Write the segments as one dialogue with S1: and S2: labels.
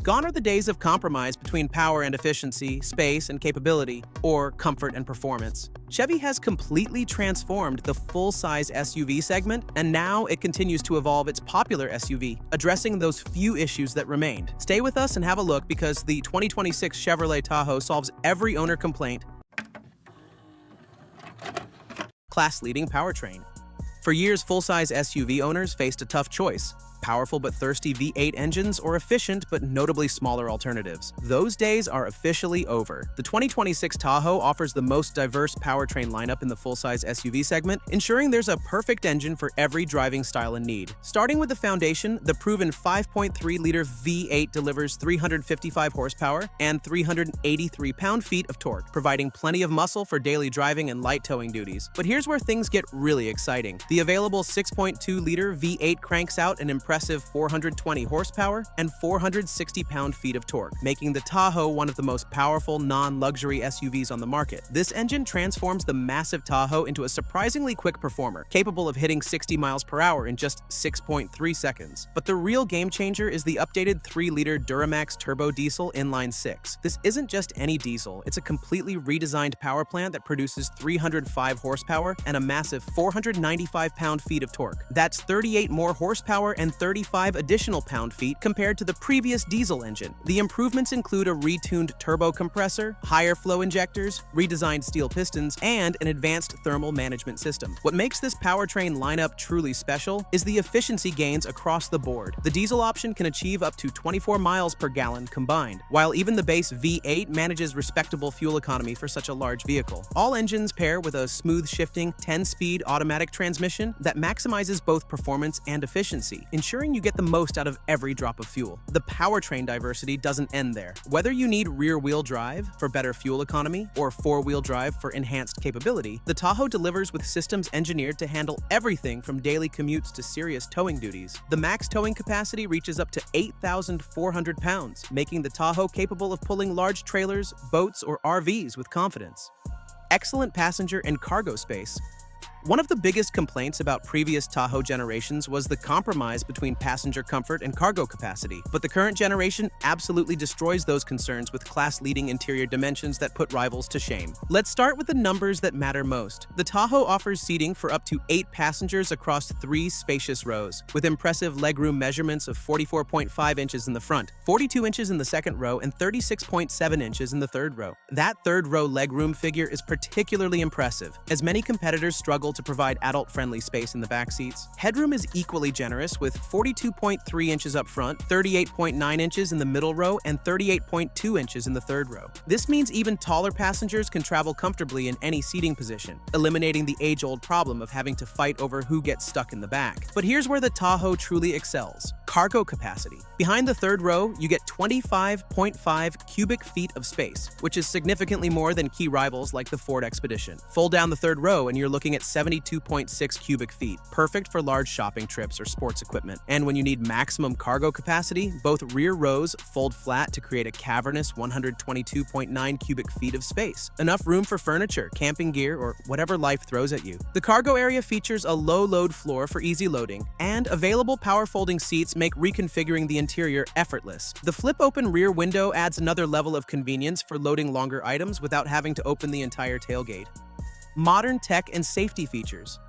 S1: Gone are the days of compromise between power and efficiency, space and capability, or comfort and performance. Chevy has completely transformed the full-size SUV segment, and now it continues to evolve its popular SUV, addressing those few issues that remained. Stay with us and have a look, because the 2026 Chevrolet Tahoe solves every owner complaint. Class-leading powertrain. For years, full-size SUV owners faced a tough choice: powerful but thirsty V8 engines or efficient but notably smaller alternatives. Those days are officially over. The 2026 Tahoe offers the most diverse powertrain lineup in the full-size SUV segment, ensuring there's a perfect engine for every driving style and need. Starting with the foundation, the proven 5.3-liter V8 delivers 355 horsepower and 383 pound-feet of torque, providing plenty of muscle for daily driving and light towing duties. But here's where things get really exciting. The available 6.2-liter V8 cranks out an impressive 420 horsepower and 460 pound-feet of torque, making the Tahoe one of the most powerful non-luxury SUVs on the market. This engine transforms the massive Tahoe into a surprisingly quick performer, capable of hitting 60 miles per hour in just 6.3 seconds. But the real game changer is the updated 3-liter Duramax turbo diesel inline-6. This isn't just any diesel, it's a completely redesigned power plant that produces 305 horsepower and a massive 495 pound-feet of torque. That's 38 more horsepower and 35 additional pound-feet compared to the previous diesel engine. The improvements include a retuned turbo compressor, higher flow injectors, redesigned steel pistons, and an advanced thermal management system. What makes this powertrain lineup truly special is the efficiency gains across the board. The diesel option can achieve up to 24 miles per gallon combined, while even the base V8 manages respectable fuel economy for such a large vehicle. All engines pair with a smooth-shifting 10-speed automatic transmission that maximizes both performance and efficiency, ensuring you get the most out of every drop of fuel. The powertrain diversity doesn't end there. Whether you need rear-wheel drive for better fuel economy or four-wheel drive for enhanced capability, the Tahoe delivers with systems engineered to handle everything from daily commutes to serious towing duties. The max towing capacity reaches up to 8,400 pounds, making the Tahoe capable of pulling large trailers, boats, or RVs with confidence. Excellent passenger and cargo space. One of the biggest complaints about previous Tahoe generations was the compromise between passenger comfort and cargo capacity, but the current generation absolutely destroys those concerns with class-leading interior dimensions that put rivals to shame. Let's start with the numbers that matter most. The Tahoe offers seating for up to 8 passengers across 3 spacious rows, with impressive legroom measurements of 44.5 inches in the front, 42 inches in the second row, and 36.7 inches in the third row. That third row legroom figure is particularly impressive, as many competitors struggle to provide adult-friendly space in the back seats. Headroom is equally generous, with 42.3 inches up front, 38.9 inches in the middle row, and 38.2 inches in the third row. This means even taller passengers can travel comfortably in any seating position, eliminating the age-old problem of having to fight over who gets stuck in the back. But here's where the Tahoe truly excels: cargo capacity. Behind the third row, you get 25.5 cubic feet of space, which is significantly more than key rivals like the Ford Expedition. Fold down the third row and you're looking at 72.6 cubic feet, perfect for large shopping trips or sports equipment. And when you need maximum cargo capacity, both rear rows fold flat to create a cavernous 122.9 cubic feet of space. Enough room for furniture, camping gear, or whatever life throws at you. The cargo area features a low-load floor for easy loading, and available power folding seats make reconfiguring the interior effortless. The flip-open rear window adds another level of convenience for loading longer items without having to open the entire tailgate. Modern tech and safety features.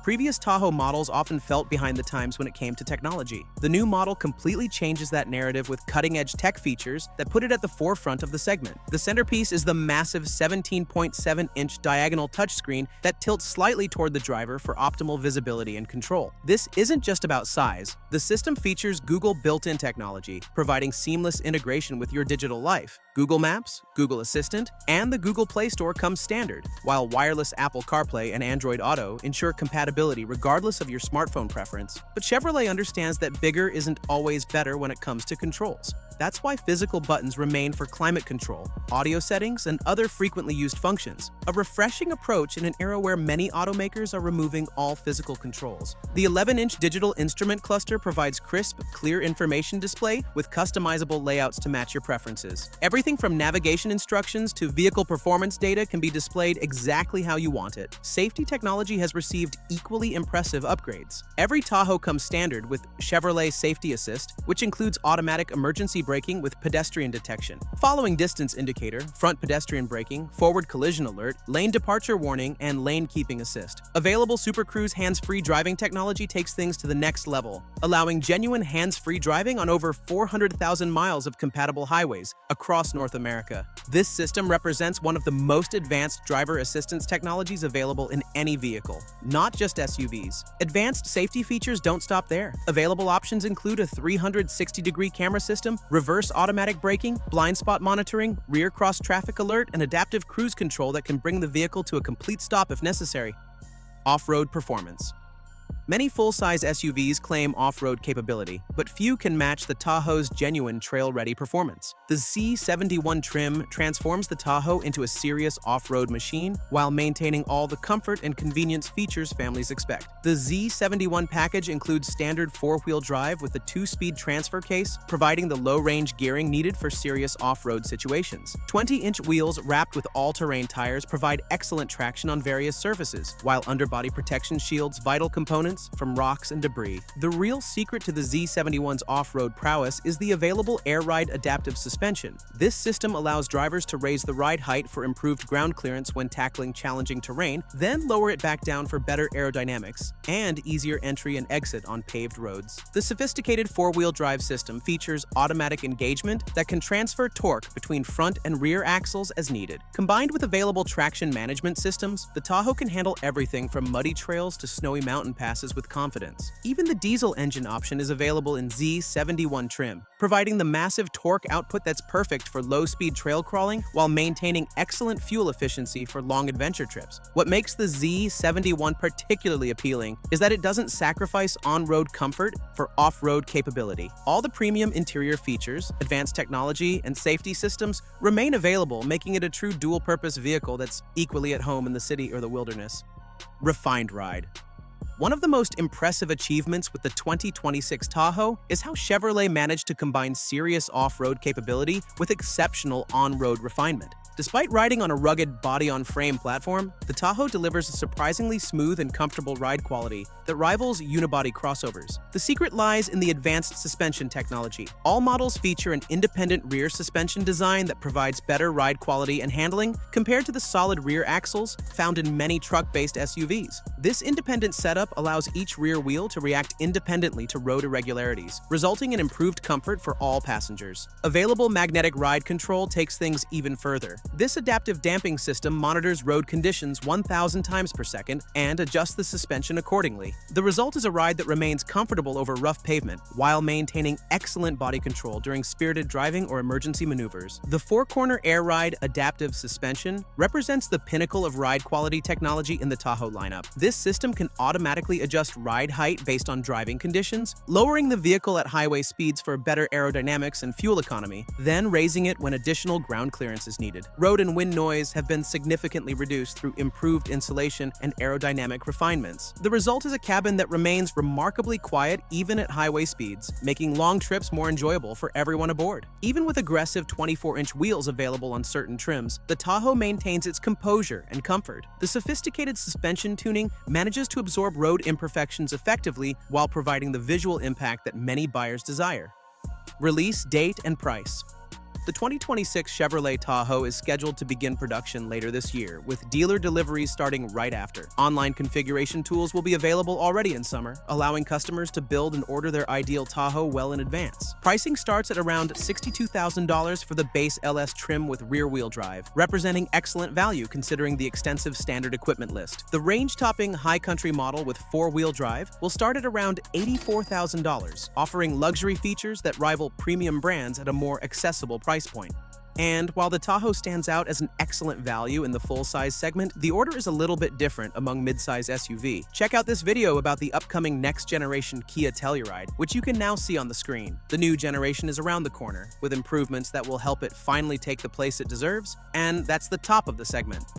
S1: Previous Tahoe models often felt behind the times when it came to technology. The new model completely changes that narrative with cutting-edge tech features that put it at the forefront of the segment. The centerpiece is the massive 17.7-inch diagonal touchscreen that tilts slightly toward the driver for optimal visibility and control. This isn't just about size. The system features Google built-in technology, providing seamless integration with your digital life. Google Maps, Google Assistant, and the Google Play Store come standard, while wireless Apple CarPlay and Android Auto ensure compatibility regardless of your smartphone preference. But Chevrolet understands that bigger isn't always better when it comes to controls. That's why physical buttons remain for climate control, audio settings, and other frequently used functions, a refreshing approach in an era where many automakers are removing all physical controls. The 11-inch digital instrument cluster provides crisp, clear information display with customizable layouts to match your preferences. Everything from navigation instructions to vehicle performance data can be displayed exactly how you want it. Safety technology has received equally impressive upgrades. Every Tahoe comes standard with Chevrolet Safety Assist, which includes automatic emergency braking with pedestrian detection, following distance indicator, front pedestrian braking, forward collision alert, lane departure warning, and lane keeping assist. Available Super Cruise hands-free driving technology takes things to the next level, allowing genuine hands-free driving on over 400,000 miles of compatible highways across North America. This system represents one of the most advanced driver assistance technologies available in any vehicle, not just SUVs. Advanced safety features don't stop there. Available options include a 360-degree camera system, reverse automatic braking, blind spot monitoring, rear cross traffic alert, and adaptive cruise control that can bring the vehicle to a complete stop if necessary. Off-road performance. Many full-size SUVs claim off-road capability, but few can match the Tahoe's genuine trail-ready performance. The Z71 trim transforms the Tahoe into a serious off-road machine while maintaining all the comfort and convenience features families expect. The Z71 package includes standard four-wheel drive with a 2-speed transfer case, providing the low-range gearing needed for serious off-road situations. 20-inch wheels wrapped with all-terrain tires provide excellent traction on various surfaces, while underbody protection shields vital components from rocks and debris. The real secret to the Z71's off-road prowess is the available Air Ride adaptive suspension. This system allows drivers to raise the ride height for improved ground clearance when tackling challenging terrain, then lower it back down for better aerodynamics and easier entry and exit on paved roads. The sophisticated four-wheel drive system features automatic engagement that can transfer torque between front and rear axles as needed. Combined with available traction management systems, the Tahoe can handle everything from muddy trails to snowy mountain passes with confidence. Even the diesel engine option is available in Z71 trim, providing the massive torque output that's perfect for low-speed trail crawling while maintaining excellent fuel efficiency for long adventure trips. What makes the Z71 particularly appealing is that it doesn't sacrifice on-road comfort for off-road capability. All the premium interior features, advanced technology, and safety systems remain available, making it a true dual-purpose vehicle that's equally at home in the city or the wilderness. Refined ride. One of the most impressive achievements with the 2026 Tahoe is how Chevrolet managed to combine serious off-road capability with exceptional on-road refinement. Despite riding on a rugged body-on-frame platform, the Tahoe delivers a surprisingly smooth and comfortable ride quality that rivals unibody crossovers. The secret lies in the advanced suspension technology. All models feature an independent rear suspension design that provides better ride quality and handling compared to the solid rear axles found in many truck-based SUVs. This independent setup allows each rear wheel to react independently to road irregularities, resulting in improved comfort for all passengers. Available magnetic ride control takes things even further. This adaptive damping system monitors road conditions 1,000 times per second and adjusts the suspension accordingly. The result is a ride that remains comfortable over rough pavement while maintaining excellent body control during spirited driving or emergency maneuvers. The four-corner Air Ride adaptive suspension represents the pinnacle of ride quality technology in the Tahoe lineup. This system can automatically adjust ride height based on driving conditions, lowering the vehicle at highway speeds for better aerodynamics and fuel economy, then raising it when additional ground clearance is needed. Road and wind noise have been significantly reduced through improved insulation and aerodynamic refinements. The result is a cabin that remains remarkably quiet even at highway speeds, making long trips more enjoyable for everyone aboard. Even with aggressive 24-inch wheels available on certain trims, the Tahoe maintains its composure and comfort. The sophisticated suspension tuning manages to absorb road imperfections effectively while providing the visual impact that many buyers desire. Release date and price. The 2026 Chevrolet Tahoe is scheduled to begin production later this year, with dealer deliveries starting right after. Online configuration tools will be available already in summer, allowing customers to build and order their ideal Tahoe well in advance. Pricing starts at around $62,000 for the base LS trim with rear-wheel drive, representing excellent value considering the extensive standard equipment list. The range-topping high country model with four-wheel drive will start at around $84,000, offering luxury features that rival premium brands at a more accessible price point. And while the Tahoe stands out as an excellent value in the full-size segment, the order is a little bit different among mid-size SUV. Check out this video about the upcoming next-generation Kia Telluride, which you can now see on the screen. The new generation is around the corner, with improvements that will help it finally take the place it deserves, and that's the top of the segment.